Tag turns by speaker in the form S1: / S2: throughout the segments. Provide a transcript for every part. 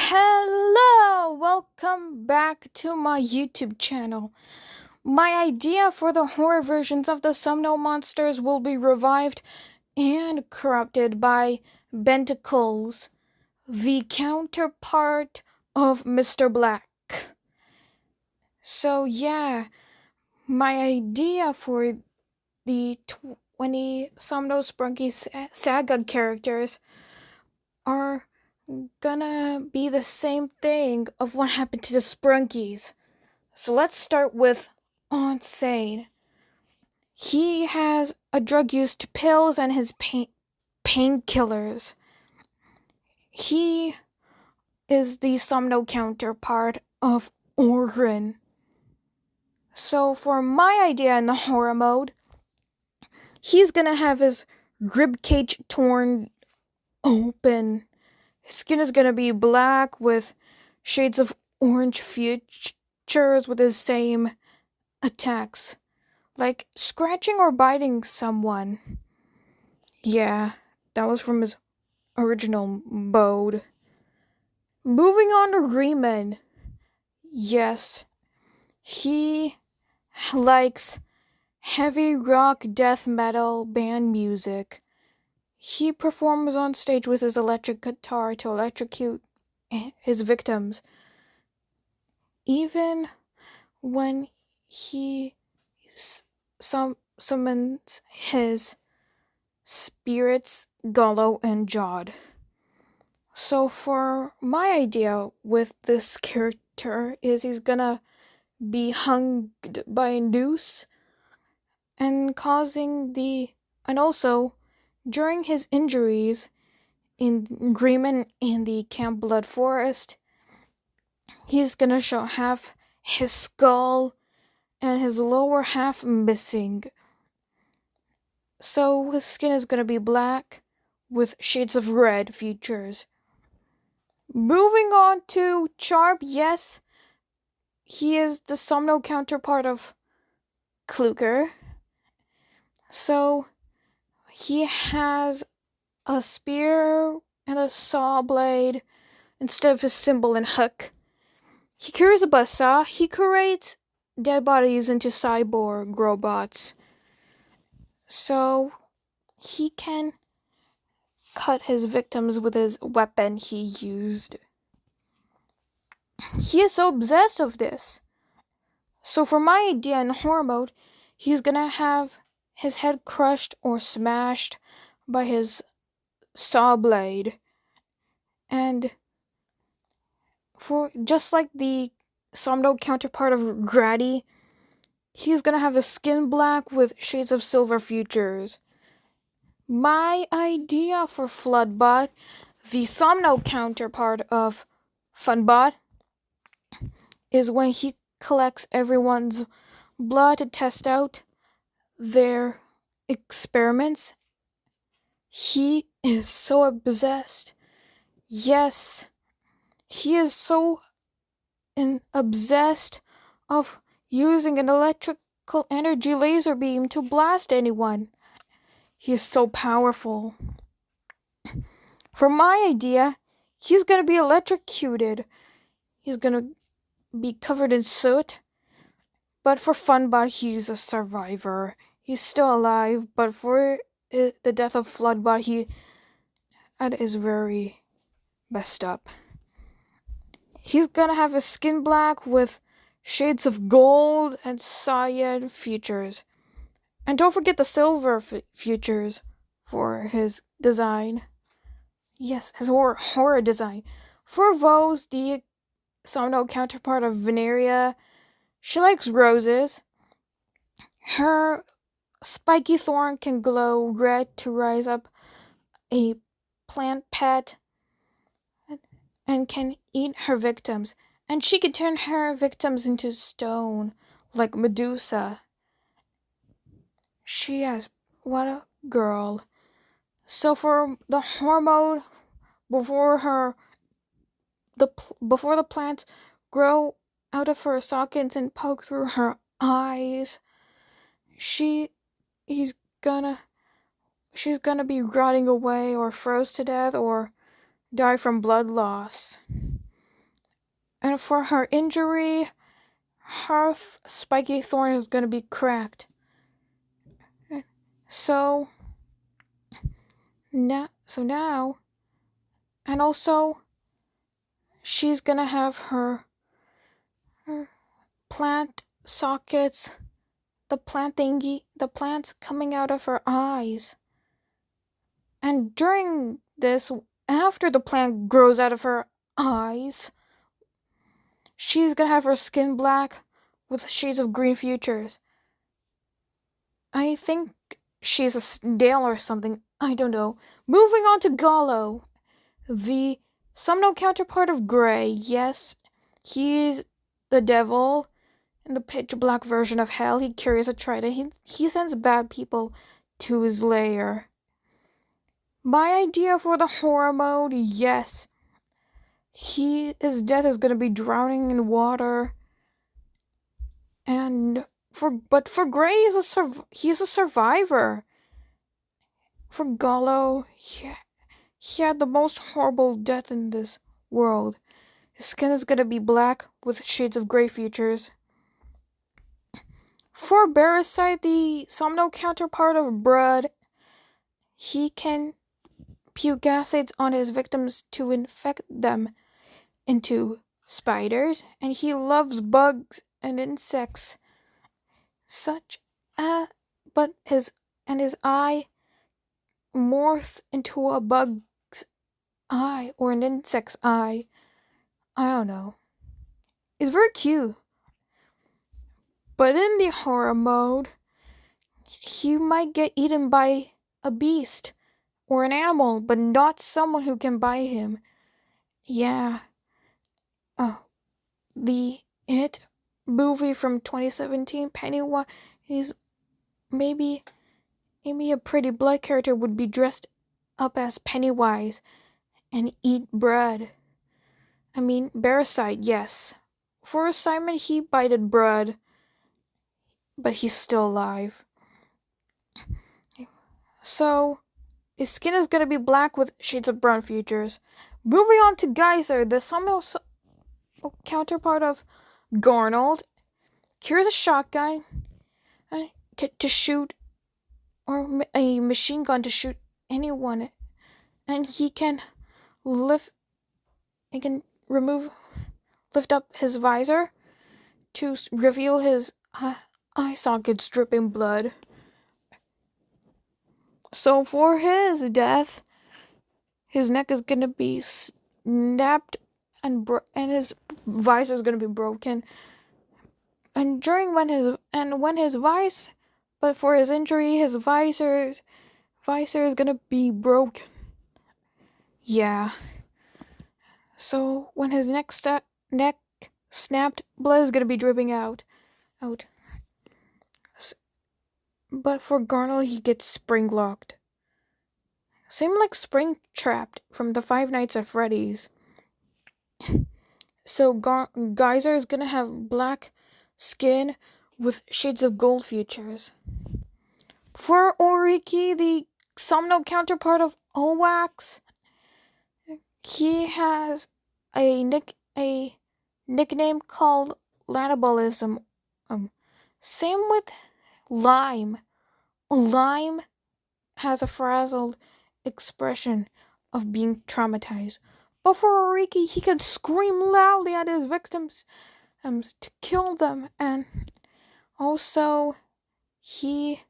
S1: Hello! Welcome back to my YouTube channel. My idea for the horror versions of the Somno monsters will be revived and corrupted by Bentacles, the counterpart of Mr. Black. So yeah, my idea for the 20 Somno Sprunki Saga characters are gonna be the same thing of what happened to the Sprunkies. So let's start with Onsane. He has a drug use to pills and his painkillers. He is the Somno counterpart of Orin. So for my idea in the horror mode, he's gonna have his ribcage torn open. His skin is gonna be black with shades of orange features with his same attacks, like scratching or biting someone. Yeah, that was from his original mode. Moving on to Remon. Yes, he likes heavy rock death metal band music. He performs on stage with his electric guitar to electrocute his victims. Even when he summons his spirits, Gollow and Jod. So for my idea with this character is he's gonna be hung by a noose and also during his injuries in Remon in the Camp Blood Forest, he's gonna have his skull and his lower half missing. So his skin is gonna be black with shades of red features. Moving on to Charp, yes, he is the Somno counterpart of Kluger. So he has a spear and a saw blade instead of his symbol and hook. He carries a buzzsaw. He creates dead bodies into cyborg robots. So he can cut his victims with his weapon he used. He is so obsessed of this. So for my idea in horror mode, he's gonna have his head crushed or smashed by his saw blade. And for just like the Somno counterpart of Grady, he's gonna have his skin black with shades of silver features. My idea for Floodbot, the Somno counterpart of Funbot, is when he collects everyone's blood to test out their experiments. He is so obsessed. Yes, he is so obsessed of using an electrical energy laser beam to blast anyone. He is so powerful. For my idea, he's gonna be electrocuted. He's gonna be covered in soot. But for Funbot, he's a survivor. He's still alive, but for the death of Floodbot, that is very messed up. He's gonna have his skin black with shades of gold and cyan features. And don't forget the silver features for his design. Yes, his horror design. For Vose, the Somno counterpart of Veneria, she likes roses. Her spiky thorn can glow red to rise up a plant pet and can eat her victims. And she can turn her victims into stone, like Medusa. What a girl. So for the horror mode, before the plants grow out of her sockets and poke through her eyes, she's gonna be rotting away or froze to death or die from blood loss. And for her injury, her spiky thorn is gonna be cracked. So now, and also, she's gonna have her plant sockets, the plants coming out of her eyes. And during this, after the plant grows out of her eyes, she's gonna have her skin black with shades of green features. I think she's a snail or something. I don't know. Moving on to Gollow, the Somno counterpart of Grey. Yes, he's the devil in the pitch black version of hell. He carries a trident. He sends bad people to his lair. My idea for the horror mode, yes. His death is gonna be drowning in water. But for Grey, he's a survivor. For Gollow, he had the most horrible death in this world. His skin is gonna be black with shades of gray features. For Barasite, the Somno counterpart of Blood, he can puke acids on his victims to infect them into spiders, and he loves bugs and insects. But his eye morphed into a bug's eye or an insect's eye. I don't know. It's very cute. But in the horror mode, he might get eaten by a beast or an animal, but not someone who can bite him. Yeah. The It movie from 2017, Pennywise, is maybe a pretty blood character would be dressed up as Pennywise and eat bread. I mean, Barasite, yes. For Simon, he bited bread, but he's still alive. So, his skin is gonna be black with shades of brown features. Moving on to Gisor, the Somno counterpart of Garnold, carries a shotgun to shoot, or a machine gun to shoot anyone, and he can lift up his visor to reveal his eye sockets dripping blood. So for his death, his neck is gonna be snapped and his visor is gonna be broken. And but for his injury, his visor is gonna be broken. Yeah. So when his neck snapped, blood is gonna be dripping out. But for Garnold, he gets spring locked. Same like Spring Trapped from the Five Nights at Freddy's. So Gisor is gonna have black skin with shades of gold features. For OREAKY, the Somno counterpart of OWAX, he has a nickname called Lanabolism. Same with Lime. Lime has a frazzled expression of being traumatized. But for OREAKY, he can scream loudly at his victims to kill them, and also he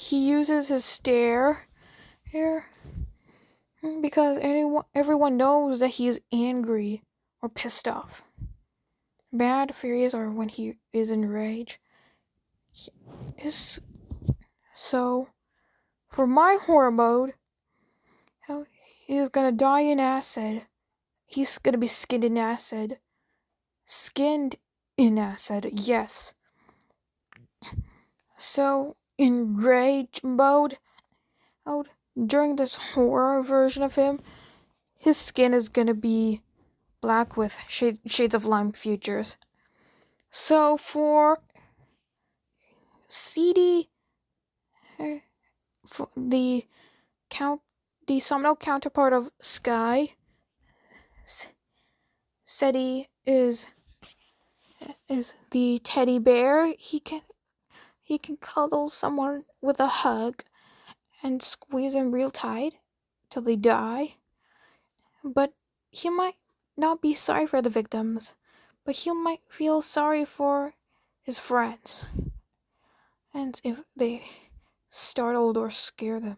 S1: uses his stare here because everyone knows that he is angry or pissed off. Bad, furious, or when he is in rage. So, for my horror mode, he's gonna die in acid. He's gonna be skinned in acid. Skinned in acid, yes. So, in rage mode, during this horror version of him, his skin is gonna be black with shades of lime features. So for CD, for the Somno counterpart of Sky, Seddy is the teddy bear. He can cuddle someone with a hug and squeeze them real tight till they die. But he might not be sorry for the victims, but he might feel sorry for his friends. And if they startled or scare them,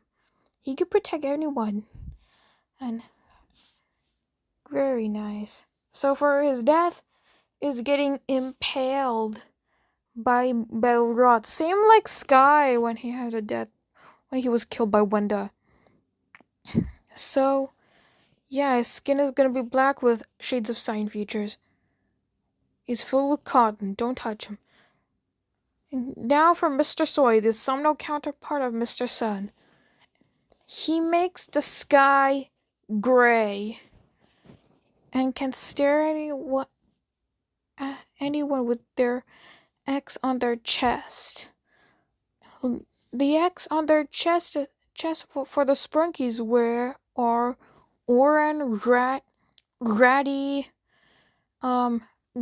S1: he could protect anyone. And very nice. So for his death is getting impaled by Belrot. Same like Sky when he had a death, when he was killed by Wenda. So yeah, his skin is gonna be black with shades of cyan features. He's filled with cotton. Don't touch him. And now for Mr. Soid, the Somno counterpart of Mr. Sun. He makes the sky gray and can stare at anyone with their X on their chest. The X on their chest for the Sprunkies are Oran, Ratty,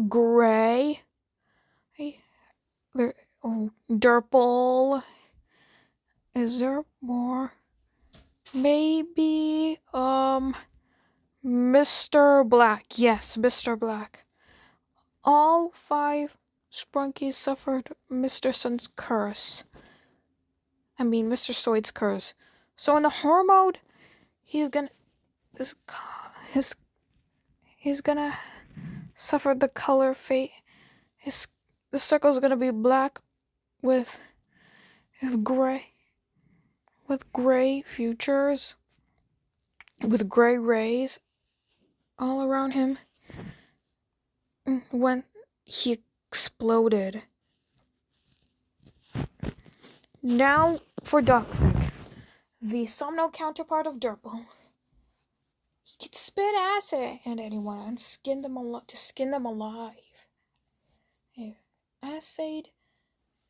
S1: Gray, Durple. Is there more? Maybe, Mr. Black. Yes, Mr. Black. All 5 Sprunkies suffered Mr. Sun's curse. I mean, Mr. Soid's curse. So in the horror mode, he's gonna suffer the color fate. The circle's gonna be black with gray futures, with gray rays all around him when he exploded. Now for Doxic, the Somno counterpart of Durple. He could spit acid at anyone and skin them alive. Acid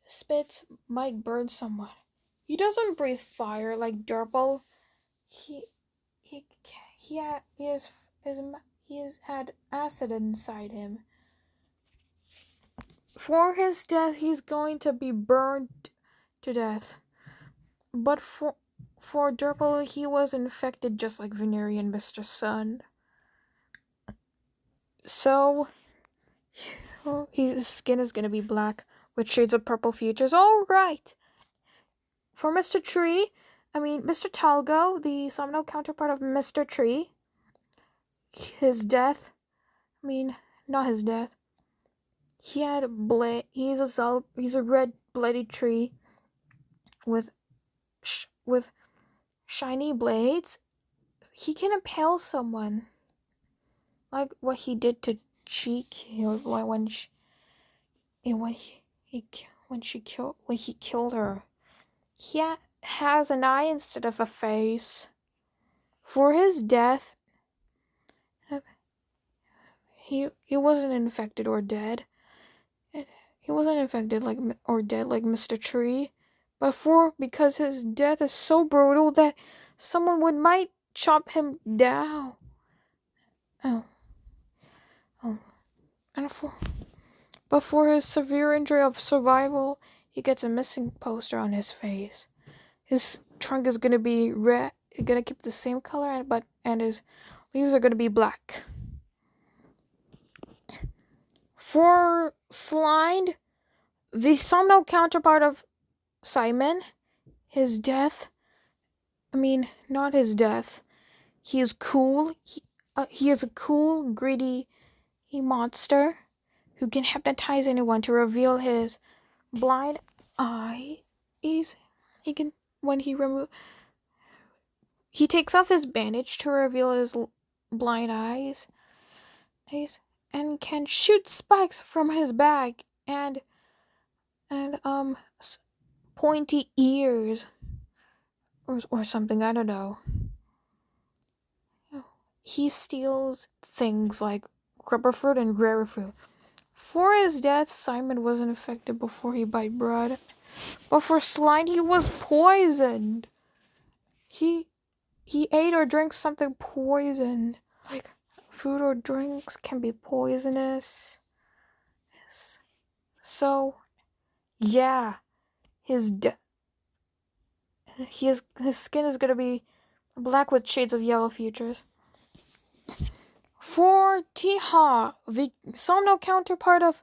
S1: spits might burn someone. He doesn't breathe fire like Durple. He has had acid inside him. For his death, he's going to be burned to death. But for Durple, he was infected just like Venerian Mr. Sun. So his skin is gonna be black with shades of purple features. Alright. For Mr. Talgo, the Somno counterpart of Mr. Tree, his death, not his death. He's a red bloody tree with shiny blades. He can impale someone, like what he did to Cheek when he killed her. He has an eye instead of a face. For his death, he wasn't infected or dead. He wasn't infected or dead like Mr. Tree, because his death is so brutal that someone might chop him down. But for his severe injury of survival, he gets a missing poster on his face. His trunk is gonna be red, gonna keep the same color, and his leaves are gonna be black. For Slind, the Somno counterpart of Simon, his death, not his death. He is cool. He is a cool, greedy monster who can hypnotize anyone to reveal his blind eyes. He takes off his bandage to reveal his blind eyes, and can shoot spikes from his back and pointy ears or something, I don't know. He steals things like rubber fruit and rare fruit. For his death, Simon wasn't affected before he bite blood. But for Slind, he was poisoned. He ate or drank something poisoned, like food or drinks can be poisonous. So, yeah, his skin is gonna be black with shades of yellow features. For Teehaw, the Somno counterpart of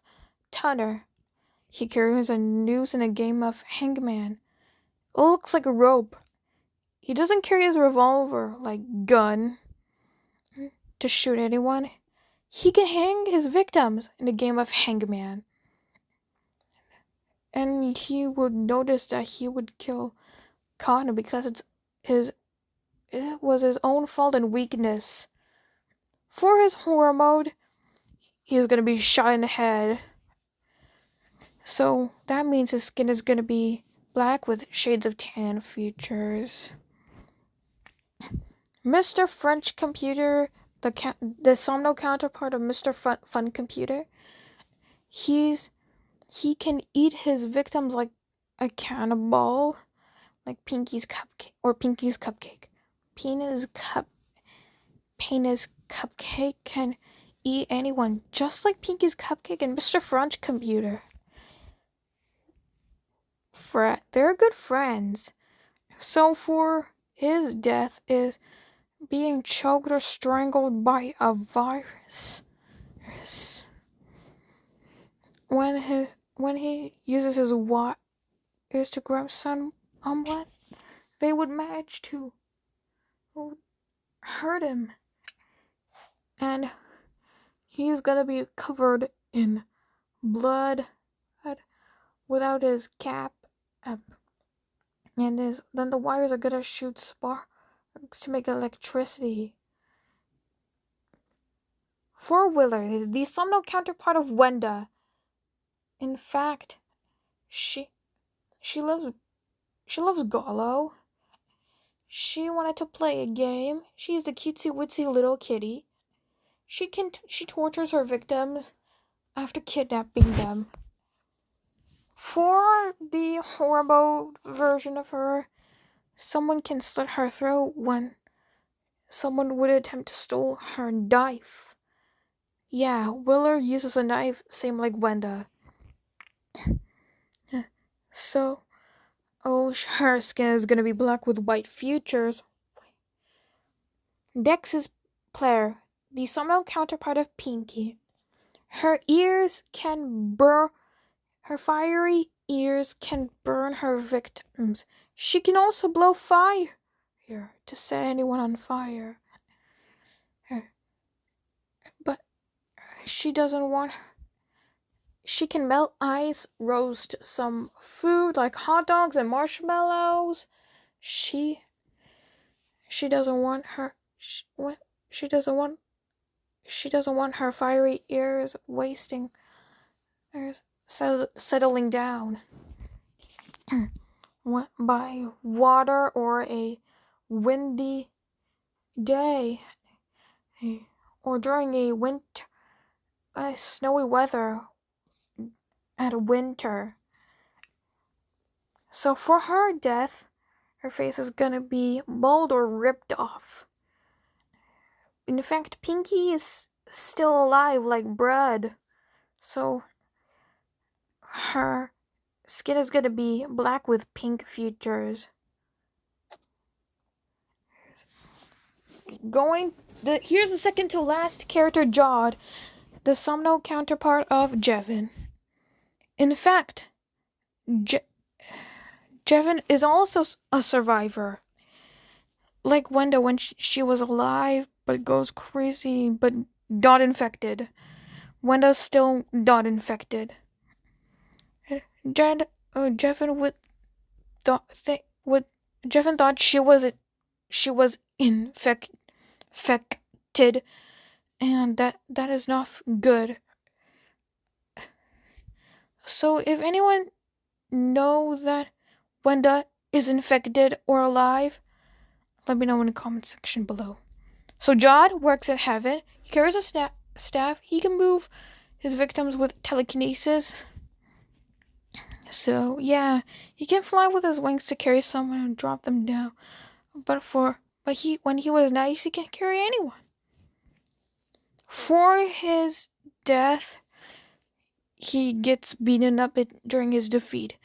S1: Tunner, he carries a noose in a game of Hangman. It looks like a rope. He doesn't carry his revolver, like gun, to shoot anyone. He can hang his victims in a game of Hangman. And he would notice that he would kill Connor because it was his own fault and weakness. For his horror mode, he is going to be shot in the head. So that means his skin is going to be black with shades of tan features. Mr. Frunch Computer, the Somno counterpart of Mr. Fun Computer, he can eat his victims like a cannibal, like Pinky's Cupcake. Penis Cupcake can eat anyone, just like Pinky's Cupcake and Mr. Frunch Computer. They're good friends. So for his death is being choked or strangled by a virus. When he uses his wires to grab someone, they would manage to hurt him. And he's gonna be covered in blood without his cap. And then the wires are gonna shoot sparks to make electricity. For Willard, the Somno counterpart of Wenda. In fact, she loves Gollow. She wanted to play a game. She's the cutesy witsy little kitty. She tortures her victims after kidnapping them. For the horrible version of her, someone can slit her throat when someone would attempt to steal her knife. Yeah, Willer uses a knife, same like Wenda. So, her skin is gonna be black with white features. Dex is Plare, the Somno counterpart of Pinky. Her fiery ears can burn her victims. She can also blow fire to set anyone on fire. But she doesn't want. She can melt ice, roast some food like hot dogs and marshmallows. She doesn't want her. She doesn't want her fiery ears wasting or settling down by water or a windy day or during a snowy weather at winter. So for her death, her face is gonna be mauled or ripped off. In fact, Pinky is still alive like bread. So her skin is gonna be black with pink features. Here's the second to last character, Jod, the Somno counterpart of Jevin. In fact, Jevin is also a survivor. Like Wenda when she was alive, but goes crazy, but not infected. Wenda's still not infected. Jevin thought she was infected, and that is not good. So if anyone know that Wenda is infected or alive, let me know in the comment section below. So Jod works at Heaven. He carries a staff. He can move his victims with telekinesis. So yeah, he can fly with his wings to carry someone and drop them down. But when he was nice, he can carry anyone. for his death, he gets beaten up during his defeat.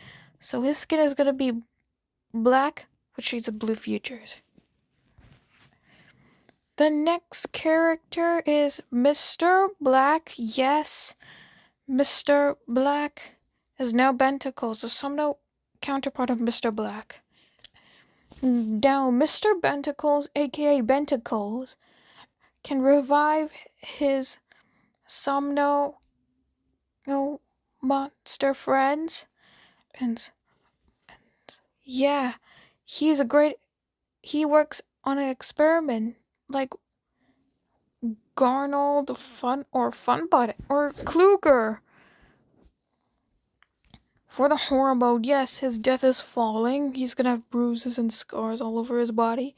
S1: So his skin is gonna be black with shades of blue features. The next character is Mr. Black. Yes, Mr. Black is now Bentacles, the Somno counterpart of Mr. Black. Now, Mr. Bentacles, aka Bentacles, can revive his Somno monster friends. And yeah, he works on an experiment like Garnold, Funbot, or Kluger. For the horror mode, yes, his death is falling. He's gonna have bruises and scars all over his body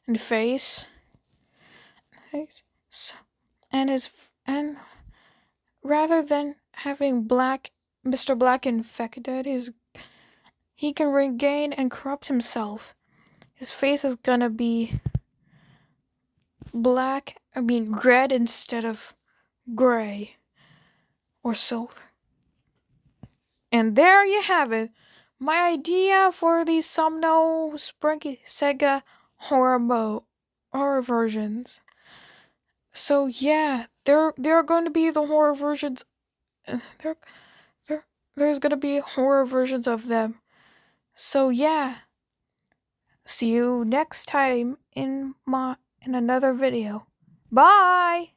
S1: and face. And rather than having Mr. Black infected, he can regain and corrupt himself. His face is gonna be red instead of gray or silver. And there you have it. My idea for the Somno Sprunki Saga horror versions. So yeah, there are going to be the horror versions. There's going to be horror versions of them. So yeah, see you next time in another video. Bye.